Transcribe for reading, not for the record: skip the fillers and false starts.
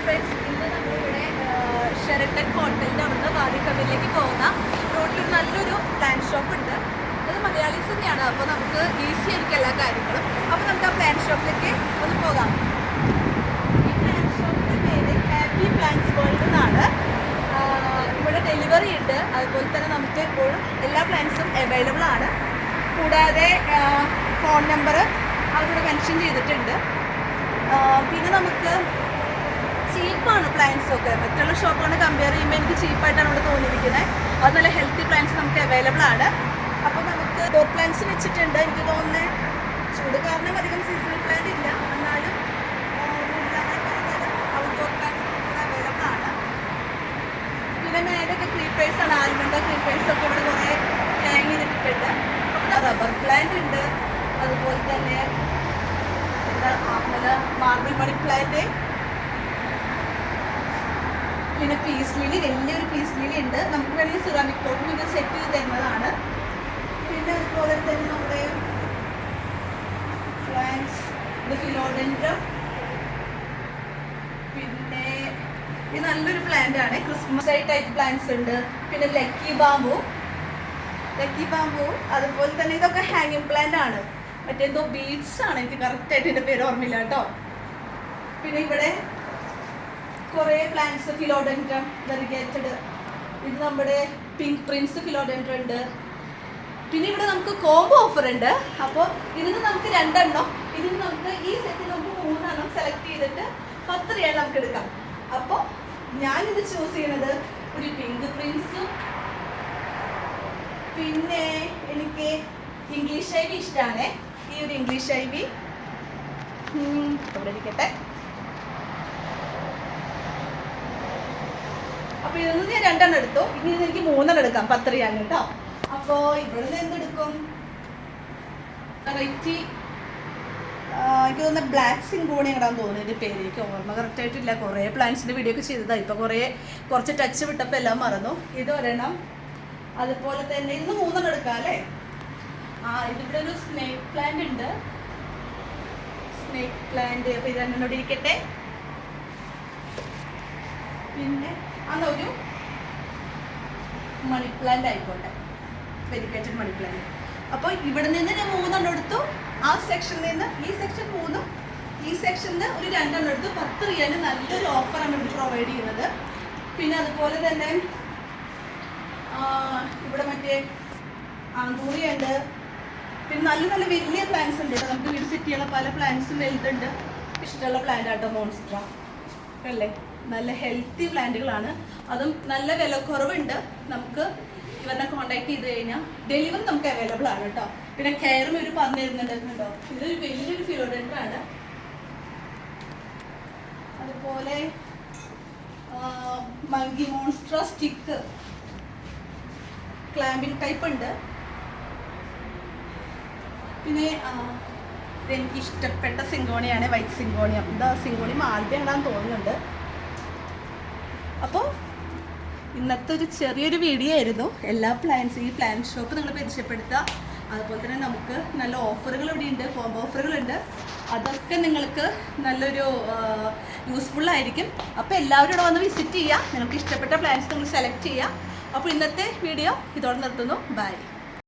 Friends, ഇന്ന് നമ്മളിവിടെ ഷെരട്ടൺ ഹോട്ടലിൻ്റെ അവിടുന്ന് വാദിക്കമ്മിലേക്ക് പോകുന്ന റോഡിൽ നല്ലൊരു പ്ലാൻ ഷോപ്പ് ഉണ്ട്. അത് മലയാളീസ് തന്നെയാണ്, അപ്പോൾ നമുക്ക് ഈസി ആയിരിക്കും എല്ലാ കാര്യങ്ങളും. അപ്പോൾ നമുക്ക് ആ പ്ലാൻ ഷോപ്പിലേക്ക് ഒന്ന് പോകാം. ഈ പ്ലാൻ ഷോപ്പിൻ്റെ പേര് ഹാപ്പി പ്ലാൻസ് വേൾഡ് എന്നാണ്. ഇവിടെ ഡെലിവറി ഉണ്ട്, അതുപോലെ തന്നെ നമുക്ക് എപ്പോഴും എല്ലാ പ്ലാൻസും അവൈലബിൾ ആണ്. കൂടാതെ ഫോൺ നമ്പർ അവിടെ മെൻഷൻ ചെയ്തിട്ടുണ്ട്. പിന്നെ നമുക്ക് ചീപ്പാണ് പ്ലാൻസൊക്കെ. മറ്റുള്ള ഷോപ്പുകൊണ്ട് കമ്പയർ ചെയ്യുമ്പോൾ എനിക്ക് ചീപ്പായിട്ടാണ് ഇവിടെ തോന്നിയിരിക്കുന്നത്. അത് നല്ല ഹെൽത്തി പ്ലാൻസ് നമുക്ക് അവൈലബിൾ ആണ്. അപ്പോൾ നമുക്ക് ഡോർ പ്ലാൻസ് വെച്ചിട്ടുണ്ട്. എനിക്ക് തോന്നുന്നത് ചൂട് കാരണം അധികം സീസണൽ പ്ലാന്റ് ഇല്ല, എന്നാലും ഔട്ട്ഡോർ പ്ലാൻസ് ഇവിടെ അവൈലബിൾ ആണ്. പിന്നെ മേലൊക്കെ ക്രീപ്പേഴ്സാണ്, ആൽമണ്ട ക്രീപ്പേഴ്സൊക്കെ ഇവിടെ കുറേ ഹാങ് ചെയ്തിട്ടുണ്ട്. അപ്പോൾ റബ്ബർ പ്ലാന്റ് ഉണ്ട്, അതുപോലെ തന്നെ മാർബിൾ മണി പ്ലാന്റ്, പിന്നെ പീസ് ലിലി, വലിയൊരു പീസ് ലിലി ഉണ്ട്. നമുക്ക് വേണമെങ്കിൽ സിറാമിക് പോട്ടും ഇത് സെറ്റ് ചെയ്ത് തരുന്നതാണ്. പിന്നെ അതുപോലെ തന്നെ നമ്മുടെ പ്ലാന്റ്സ്, ഇത് ഫിലോഡെൻഡ്രം. പിന്നെ ഇത് നല്ലൊരു പ്ലാന്റ് ആണ്, ക്രിസ്മസ് ടൈപ്പ് പ്ലാന്റ്സ് ഉണ്ട്. പിന്നെ ലക്കി ബാമ്പു, അതുപോലെ തന്നെ ഇതൊക്കെ ഹാങ്ങിങ് പ്ലാന്റ് ആണ്. മറ്റേന്തോ ബീഡ്സ് ആണ്, എനിക്ക് കറക്റ്റായിട്ട് എൻ്റെ പേര് ഓർമ്മയില്ല കേട്ടോ. പിന്നെ ഇവിടെ കുറേ പ്ലാന്റ്സ്, ഫിലോഡെൻഡ്രം വെറിഗേറ്റഡ്, ഇത് നമ്മുടെ പിങ്ക് പ്രിൻസ് ഫിലോഡെൻഡ്രം ഉണ്ട്. പിന്നെ ഇവിടെ നമുക്ക് കോംബോ ഓഫർ ഉണ്ട്. അപ്പോൾ ഇതിന് നമുക്ക് 2 എണ്ണം, ഇതിന് നമുക്ക് ഈ സെറ്റിൽ നമുക്ക് 3 എണ്ണം സെലക്ട് ചെയ്തിട്ട് 10 റിയാൽ നമുക്ക് എടുക്കാം. അപ്പോൾ ഞാനിത് ചൂസ് ചെയ്യുന്നത് ഒരു പിങ്ക് പ്രിൻസും, പിന്നെ എനിക്ക് ഇംഗ്ലീഷ് ഐവി ഇഷ്ടമാണ്. ഈ ഒരു ഇംഗ്ലീഷ് ഐവി ഇവിടെ ഇരിക്കട്ടെ. അപ്പോൾ ഇതൊന്നും ഞാൻ 2 എണ്ണം എടുത്തു. ഇനി എനിക്ക് 3 എണ്ണം എടുക്കാം 10 റിയാൽ കേട്ടോ. അപ്പോൾ ഇവിടെ നിന്ന് എന്തെടുക്കും? വെറൈറ്റി എനിക്ക് തോന്നുന്നത് ബ്ലാക്ക് സിങ്കോണി എങ്ങടാന്ന് തോന്നുന്നു എൻ്റെ പേര്, എനിക്ക് ഓർമ്മ കറക്റ്റായിട്ടില്ല. കുറേ പ്ലാന്റ്സിൻ്റെ വീഡിയോ ഒക്കെ ചെയ്തതാണ്. ഇപ്പോൾ കുറച്ച് ടച്ച് വിട്ടപ്പോൾ എല്ലാം മറന്നു. ഇത് ഒരെണ്ണം, അതുപോലെ തന്നെ ഇന്ന് 3 എണ്ണം എടുക്കാം അല്ലേ. ഇതിവിടെ ഒരു സ്നേക്ക് പ്ലാന്റ് ഉണ്ട്, സ്നേക്ക് പ്ലാന്റ്. അപ്പോൾ ഇത് 2 എണ്ണം ഇരിക്കട്ടെ. പിന്നെ ഒരു മണി പ്ലാന്റ് ആയിക്കോട്ടെ, വെരിക്കേറ്റഡ് മണി പ്ലാന്റ്. അപ്പോൾ ഇവിടെ നിന്ന് ഞാൻ 3 എണ്ണം എടുത്തു. ആ സെക്ഷനിൽ നിന്ന് ഈ സെക്ഷൻ 3, ഈ സെക്ഷനിൽ ഒരു 2 എണ്ണം എടുത്തു. 10 റിയാലിന് നല്ലൊരു ഓഫറാണ് ഇവിടെ പ്രൊവൈഡ് ചെയ്യുന്നത്. പിന്നെ അതുപോലെ തന്നെ ഇവിടെ മറ്റേ ആന്തൂറിയുണ്ട്. പിന്നെ നല്ല നല്ല വലിയ പ്ലാന്റ്സ് ഉണ്ട്. നമുക്ക് വീട് സെറ്റ് ചെയ്യാനുള്ള പല പ്ലാന്റ്സും വലുതുണ്ട്. ഇഷ്ടമുള്ള പ്ലാന്റ് ആട്ടോ മോൺസ്ട്ര അല്ലേ. നല്ല ഹെൽത്തി പ്ലാന്റുകളാണ്, അതും നല്ല വില കുറവുണ്ട്. നമുക്ക് ഇവരെ കോൺടാക്ട് ചെയ്ത് കഴിഞ്ഞാൽ ഡെലിവറി നമുക്ക് അവൈലബിൾ ആണ് കേട്ടോ. പിന്നെ കെയറും ഒരു പറഞ്ഞു തരുന്നുണ്ട് കേട്ടോ. ഇതൊരു വലിയൊരു ഫിലോഡെൻഡ്രം ആണ്. അതുപോലെ monkey monstera stick clamping type ഉണ്ട്. പിന്നെ ഇതെനിക്ക് ഇഷ്ടപ്പെട്ട സിങ്കോണിയാണ്, വൈറ്റ് സിങ്കോണി. അപ്പം ഇതാ സിങ്കോണി മാൽബി ആണെന്ന് തോന്നുന്നുണ്ട്. അപ്പോൾ ഇന്നത്തെ ഒരു ചെറിയൊരു വീഡിയോ ആയിരുന്നു. എല്ലാ പ്ലാൻസ്, ഈ പ്ലാൻ ഷോപ്പ് നിങ്ങൾ പരിചയപ്പെടുത്തുക. അതുപോലെ തന്നെ നമുക്ക് നല്ല ഓഫറുകൾ ഇവിടെ ഉണ്ട്, കോംബോ ഓഫറുകളുണ്ട്. അതൊക്കെ നിങ്ങൾക്ക് നല്ലൊരു യൂസ്ഫുൾ ആയിരിക്കും. അപ്പോൾ എല്ലാവരും ഇവിടെ വന്ന് വിസിറ്റ് ചെയ്യുക. നിങ്ങൾക്ക് ഇഷ്ടപ്പെട്ട പ്ലാൻസ് നിങ്ങൾ സെലക്ട് ചെയ്യുക. അപ്പോൾ ഇന്നത്തെ വീഡിയോ ഇതോടെ നിർത്തുന്നു. ബൈ.